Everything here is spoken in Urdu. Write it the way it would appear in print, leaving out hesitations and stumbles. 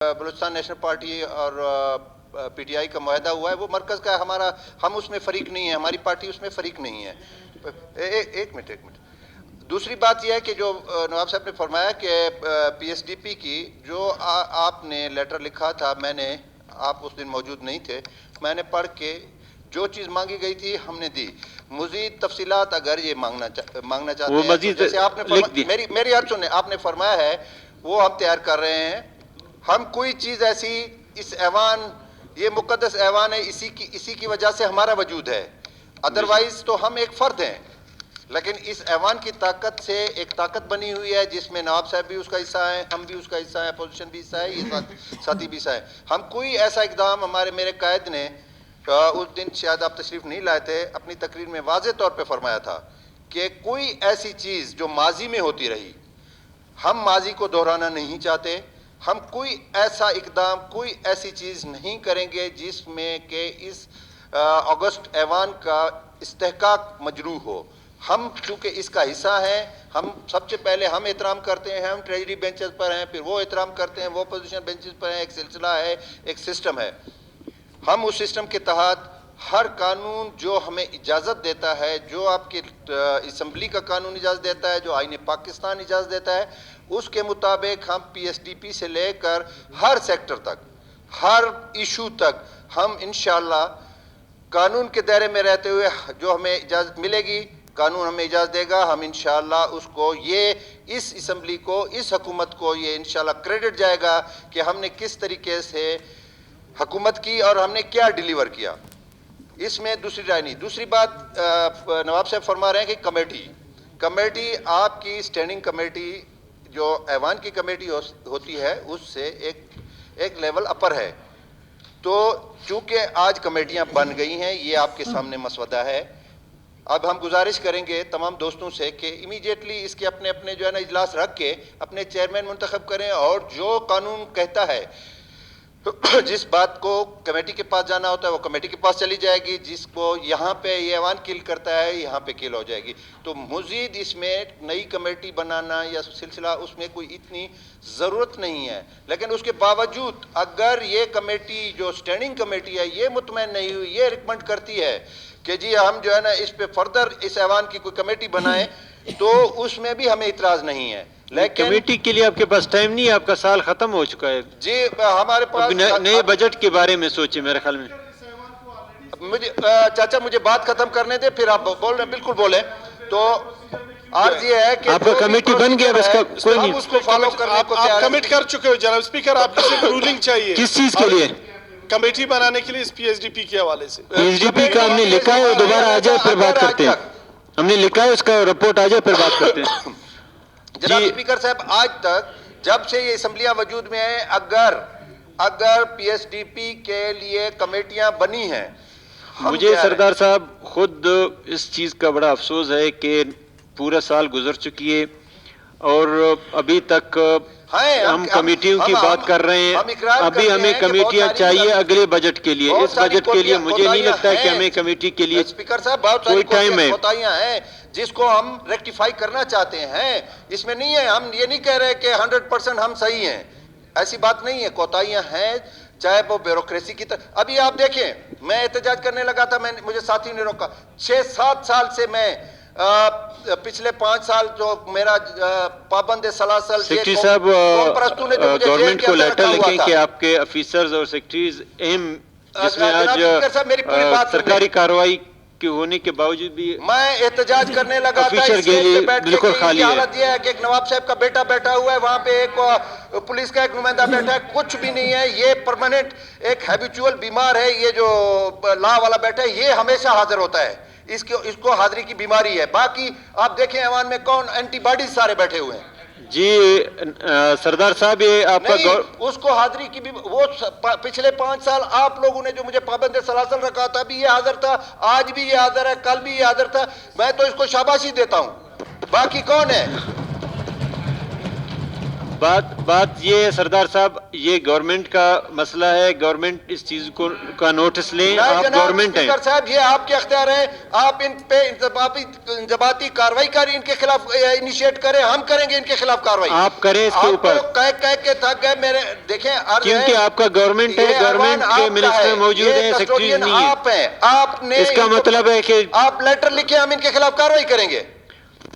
بلوچستان نیشنل پارٹی اور پی ٹی آئی کا معاہدہ ہوا ہے وہ مرکز کا ہمارا، ہم اس میں فریق نہیں ہیں، ہماری پارٹی اس میں فریق نہیں ہے۔ ایک منٹ دوسری بات یہ ہے کہ جو نواب صاحب نے فرمایا کہ پی ایس ڈی پی کی جو آپ نے لیٹر لکھا تھا، میں نے، آپ اس دن موجود نہیں تھے، میں نے پڑھ کے جو چیز مانگی گئی تھی ہم نے دی۔ مزید تفصیلات اگر یہ مانگنا چاہتے ہیں تو جیسے آپ نے فرمایا، میری عرض سنیں، آپ نے فرمایا ہے وہ ہم تیار کر رہے ہیں۔ ہم کوئی چیز ایسی، اس ایوان، یہ مقدس ایوان ہے، اسی کی وجہ سے ہمارا وجود ہے، ادروائز تو ہم ایک فرد ہیں، لیکن اس ایوان کی طاقت سے ایک طاقت بنی ہوئی ہے جس میں نواب صاحب بھی اس کا حصہ ہیں، ہم بھی اس کا حصہ ہیں، اپوزیشن بھی حصہ ہے، یہ ساتھی بھی حصہ ہے۔ ہم کوئی ایسا اقدام، میرے قائد نے اس دن شاید آپ تشریف نہیں لائے تھے، اپنی تقریر میں واضح طور پہ فرمایا تھا کہ کوئی ایسی چیز جو ماضی میں ہوتی رہی، ہم ماضی کو دہرانا نہیں چاہتے، ہم کوئی ایسا اقدام، کوئی ایسی چیز نہیں کریں گے جس میں کہ اس اگست ایوان کا استحقاق مجروح ہو۔ ہم چونکہ اس کا حصہ ہیں، ہم سب سے پہلے ہم احترام کرتے ہیں، ہم ٹریجری بینچز پر ہیں، پھر وہ احترام کرتے ہیں، وہ پوزیشن بینچز پر ہیں، ایک سلسلہ ہے، ایک سسٹم ہے۔ ہم اس سسٹم کے تحت ہر قانون جو ہمیں اجازت دیتا ہے، جو آپ کی اسمبلی کا قانون اجازت دیتا ہے، جو آئین پاکستان اجازت دیتا ہے، اس کے مطابق ہم پی ایس ڈی پی سے لے کر ہر سیکٹر تک، ہر ایشو تک ہم انشاءاللہ قانون کے دائرے میں رہتے ہوئے جو ہمیں اجازت ملے گی، قانون ہمیں اجازت دے گا، ہم انشاءاللہ اس کو، یہ اس اسمبلی کو، اس حکومت کو یہ انشاءاللہ کریڈٹ جائے گا کہ ہم نے کس طریقے سے حکومت کی اور ہم نے کیا ڈیلیور کیا۔ اس میں دوسری رائے نہیں۔ دوسری بات، نواب صاحب فرما رہے ہیں کہ کمیٹی آپ کی سٹینڈنگ کمیٹی جو ایوان کی کمیٹی ہوتی ہے اس سے ایک لیول اپر ہے، تو چونکہ آج کمیٹیاں بن گئی ہیں، یہ آپ کے سامنے مسودہ ہے۔ اب ہم گزارش کریں گے تمام دوستوں سے کہ امیڈیٹلی اس کے اپنے جو ہے نا اجلاس رکھ کے اپنے چیئرمین منتخب کریں، اور جو قانون کہتا ہے، جس بات کو کمیٹی کے پاس جانا ہوتا ہے وہ کمیٹی کے پاس چلی جائے گی، جس کو یہاں پہ یہ ایوان کل کرتا ہے یہاں پہ کل ہو جائے گی۔ تو مزید اس میں نئی کمیٹی بنانا یا سلسلہ، اس میں کوئی اتنی ضرورت نہیں ہے، لیکن اس کے باوجود اگر یہ کمیٹی جو سٹینڈنگ کمیٹی ہے یہ مطمئن نہیں ہوئی، یہ ریکمنڈ کرتی ہے کہ جی ہم جو ہے نا اس پہ فردر اس ایوان کی کوئی کمیٹی بنائیں، تو اس میں بھی ہمیں اعتراض نہیں ہے۔ لیکن کمیٹی کے لیے آپ کے پاس ٹائم نہیں ہے، آپ کا سال ختم ہو چکا ہے جی، ہمارے پاس نئے بجٹ کے بارے میں سوچیں میرے خیال میں۔ چاچا مجھے بات ختم کرنے دے، پھر آپ بول رہے ہیں بالکل بولیں۔ تو عرض یہ ہے کہ آپ کا کمیٹی بن گیا، بس کا کوئی نہیں، ہم اس کو فالو کرنے کو تیار آپ کمٹ کر چکے ہو جناب اسپیکر، آپ کی صرف رولنگ چاہیے کس چیز کے لیے؟ کمیٹی بنانے کے لیے اس پی ایس ڈی پی کے حوالے سے۔ پی ایس ڈی پی کا ہم نے لکھا ہے، وہ دوبارہ آ جائے پھر بات کرتے ہیں۔ ہم نے لکھا ہے، اس کا رپورٹ آ جائے پھر بات کرتے ہیں۔ جناب اسپیکر صاحب، آج تک جب سے یہ اسمبلیاں وجود میں ہیں، اگر پی ایس ڈی پی کے لیے کمیٹیاں بنی ہیں، مجھے سردار صاحب خود اس چیز کا بڑا افسوس ہے کہ پورا سال گزر چکی ہے اور ابھی تک ہم کمیٹیوں کی بات کر رہے ہیں۔ ابھی ہمیں کمیٹیاں چاہیے اگلے بجٹ کے لیے، اس بجٹ کے لیے مجھے نہیں لگتا ہے کہ ہمیں کمیٹی کے لیے اسپیکر صاحب بہت ساری کوتاہیاں ہیں جس کو ہم ریکٹیفائی کرنا چاہتے ہیں، اس میں نہیں ہے، ہم یہ نہیں کہہ رہے کہ 100% ہم صحیح ہیں، ایسی بات نہیں ہے، کوتاہیاں ہیں، چاہے وہ بیوروکریسی کی طرح۔ ابھی آپ دیکھیں، میں احتجاج کرنے لگا تھا، مجھے ساتھی نے روکا، 6-7 سال سے میں پچھلے 5 سال جو میرا پابند سلاسل، سیکٹری صاحب گورنمنٹ کو لیٹر لکھیں کہ آپ کے افیسرز اور سیکٹریز اہم، جس میں آج سرکاری کارروائی کے ہونے کے باوجود بھی میں احتجاج کرنے لگا تھا، اس کے لیے بیٹھ کے بالکل خالی ہے۔ حالت یہ ہے کہ ایک نواب صاحب کا بیٹا بیٹھا ہوا ہے، وہاں پہ ایک پولیس کا ایک نمائندہ بیٹھا ہے، کچھ بھی نہیں ہے، یہ پرماننٹ ایک ہیبیچول بیمار ہے، یہ جو لا والا بیٹھا ہے یہ ہمیشہ حاضر ہوتا ہے، اس کو حاضری کی بیماری ہے۔ باقی آپ دیکھیں ایوان میں کون اینٹی باڈیز سارے بیٹھے ہوئے ہیں۔ جی سردار صاحب، یہ آپ کا اس کو حاضری کی بھی، وہ پچھلے 5 سال آپ لوگوں نے جو مجھے پابند سلاسل رکھا تھا، ابھی یہ حاضر تھا، آج بھی یہ حاضر ہے، کل بھی یہ حاضر تھا، میں تو اس کو شاباشی دیتا ہوں۔ باقی کون ہے؟ بات یہ ہے سردار صاحب، یہ گورنمنٹ کا مسئلہ ہے، گورنمنٹ اس چیز کو کا نوٹس لیں، آپ گورنمنٹ ہیں۔ اسپیکر صاحب یہ آپ کے اختیار ہیں، آپ ان پہ انضباطی کاروائی کریں، ان کے خلاف انیشیٹ کریں، ہم کریں گے ان کے خلاف کاروائی۔ آپ کریں اس کے اوپر، کہہ کے تھک گئے میرے، دیکھیں کیونکہ آپ کا گورنمنٹ ہے، گورنمنٹ کے منسٹر موجود ہیں، سیکرٹریز نہیں ہیں، آپ ہیں، آپ نے اس کا مطلب ہے کہ آپ لیٹر لکھیں، ہم ان کے خلاف کاروائی کریں گے۔